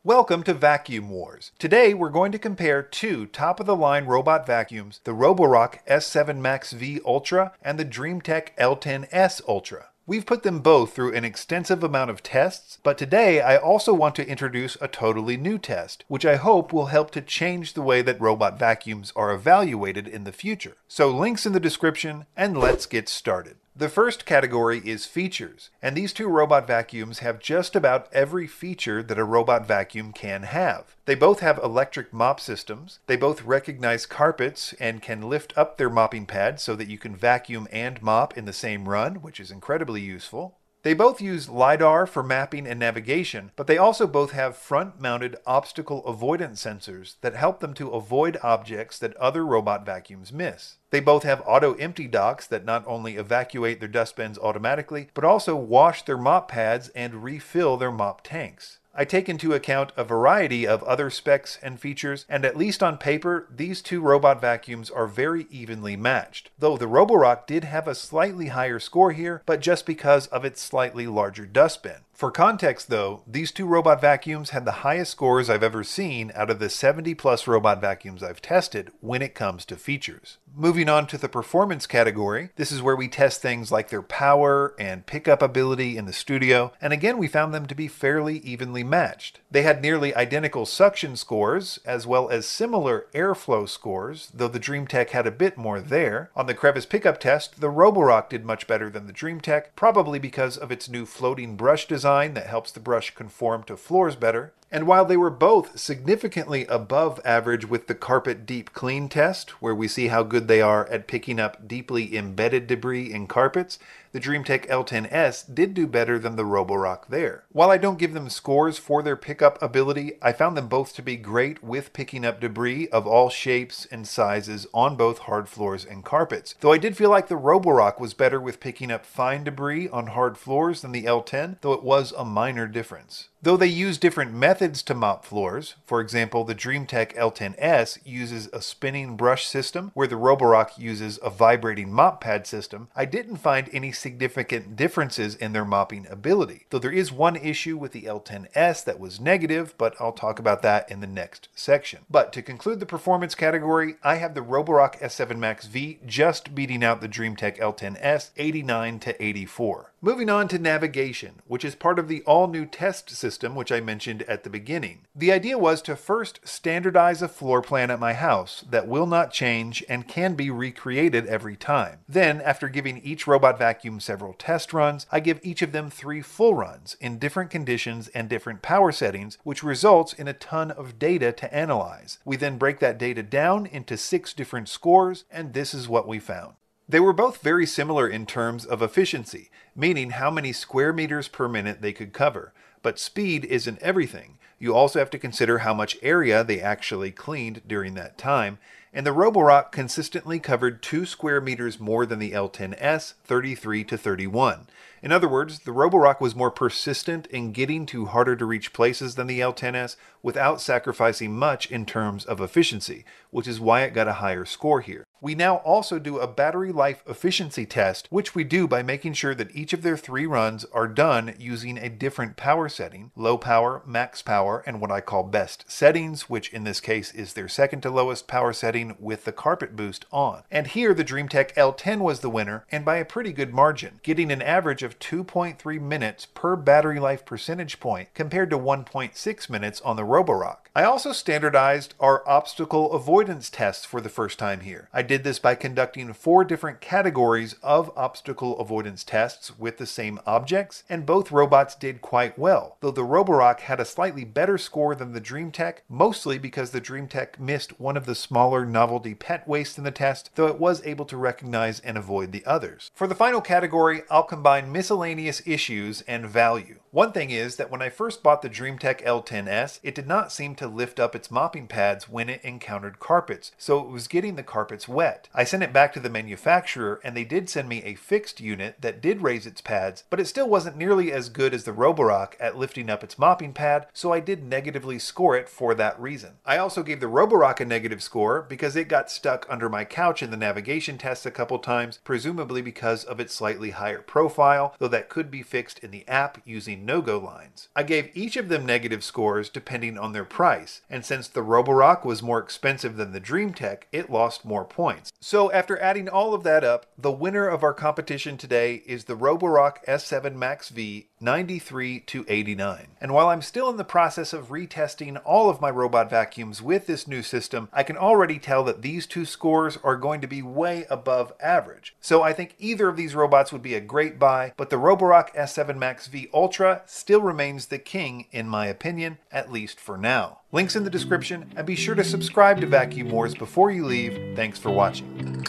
Welcome to Vacuum Wars. Today we're going to compare two top-of-the-line robot vacuums, the Roborock S7 MaxV Ultra and the Dreametech L10s Ultra. We've put them both through an extensive amount of tests, but today I also want to introduce a totally new test, which I hope will help to change the way that robot vacuums are evaluated in the future. So links in the description, and let's get started. The first category is features, and these two robot vacuums have just about every feature that a robot vacuum can have. They both have electric mop systems, they both recognize carpets and can lift up their mopping pads so that you can vacuum and mop in the same run, which is incredibly useful. They both use LiDAR for mapping and navigation, but they also both have front-mounted obstacle avoidance sensors that help them to avoid objects that other robot vacuums miss. They both have auto-empty docks that not only evacuate their dustbins automatically, but also wash their mop pads and refill their mop tanks. I take into account a variety of other specs and features, and at least on paper, these two robot vacuums are very evenly matched. Though the Roborock did have a slightly higher score here, but just because of its slightly larger dustbin. For context though, these two robot vacuums had the highest scores I've ever seen out of the 70+ robot vacuums I've tested when it comes to features. Moving on to the performance category, this is where we test things like their power and pickup ability in the studio, and again we found them to be fairly evenly matched. They had nearly identical suction scores, as well as similar airflow scores, though the Dreametech had a bit more there. On the crevice pickup test, the Roborock did much better than the Dreametech, probably because of its new floating brush design that helps the brush conform to floors better. And while they were both significantly above average with the carpet deep clean test, where we see how good they are at picking up deeply embedded debris in carpets, the Dreametech L10s did do better than the Roborock there. While I don't give them scores for their pickup ability, I found them both to be great with picking up debris of all shapes and sizes on both hard floors and carpets. Though I did feel like the Roborock was better with picking up fine debris on hard floors than the L10, though it was a minor difference. Though they use different methods to mop floors, for example, the Dreametech L10s uses a spinning brush system, where the Roborock uses a vibrating mop pad system, I didn't find any significant differences in their mopping ability. Though there is one issue with the L10s that was negative, but I'll talk about that in the next section. But to conclude the performance category, I have the Roborock S7 MaxV just beating out the Dreametech L10s 89 to 84. Moving on to navigation, which is part of the all-new test system which I mentioned at the beginning. The idea was to first standardize a floor plan at my house that will not change and can be recreated every time. Then, after giving each robot vacuum several test runs, I give each of them 3 full runs in different conditions and different power settings, which results in a ton of data to analyze. We then break that data down into 6 different scores, and this is what we found. They were both very similar in terms of efficiency, meaning how many square meters per minute they could cover. But speed isn't everything. You also have to consider how much area they actually cleaned during that time, and the Roborock consistently covered 2 square meters more than the L10s, 33 to 31. In other words, the Roborock was more persistent in getting to harder to reach places than the L10s without sacrificing much in terms of efficiency, which is why it got a higher score here. We now also do a battery life efficiency test, which we do by making sure that each of their 3 runs are done using a different power setting: low power, max power, and what I call best settings, which in this case is their second to lowest power setting with the carpet boost on. And here the Dreametech L10 was the winner, and by a pretty good margin, getting an average of 2.3 minutes per battery life percentage point compared to 1.6 minutes on the Roborock. I also standardized our obstacle avoidance tests for the first time here. I did this by conducting 4 different categories of obstacle avoidance tests with the same objects, and both robots did quite well, though the Roborock had a slightly better score than the Dreametech, mostly because the Dreametech missed one of the smaller novelty pet waste in the test, though it was able to recognize and avoid the others. For the final category, I'll combine miscellaneous issues and value. One thing is that when I first bought the Dreametech L10s, it did not seem to lift up its mopping pads when it encountered carpets, so it was getting the carpets wet. I sent it back to the manufacturer, and they did send me a fixed unit that did raise its pads, but it still wasn't nearly as good as the Roborock at lifting up its mopping pad, so I did negatively score it for that reason. I also gave the Roborock a negative score because because it got stuck under my couch in the navigation tests a couple times, presumably because of its slightly higher profile, though that could be fixed in the app using no-go lines. I gave each of them negative scores depending on their price, and since the Roborock was more expensive than the Dreametech, it lost more points. So after adding all of that up, the winner of our competition today is the Roborock S7 MaxV 93 to 89. And while I'm still in the process of retesting all of my robot vacuums with this new system, I can already tell that these two scores are going to be way above average. So I think either of these robots would be a great buy, but the Roborock S7 MaxV Ultra still remains the king in my opinion, at least for now. Links in the description, and be sure to subscribe to Vacuum Wars before you leave. Thanks for watching.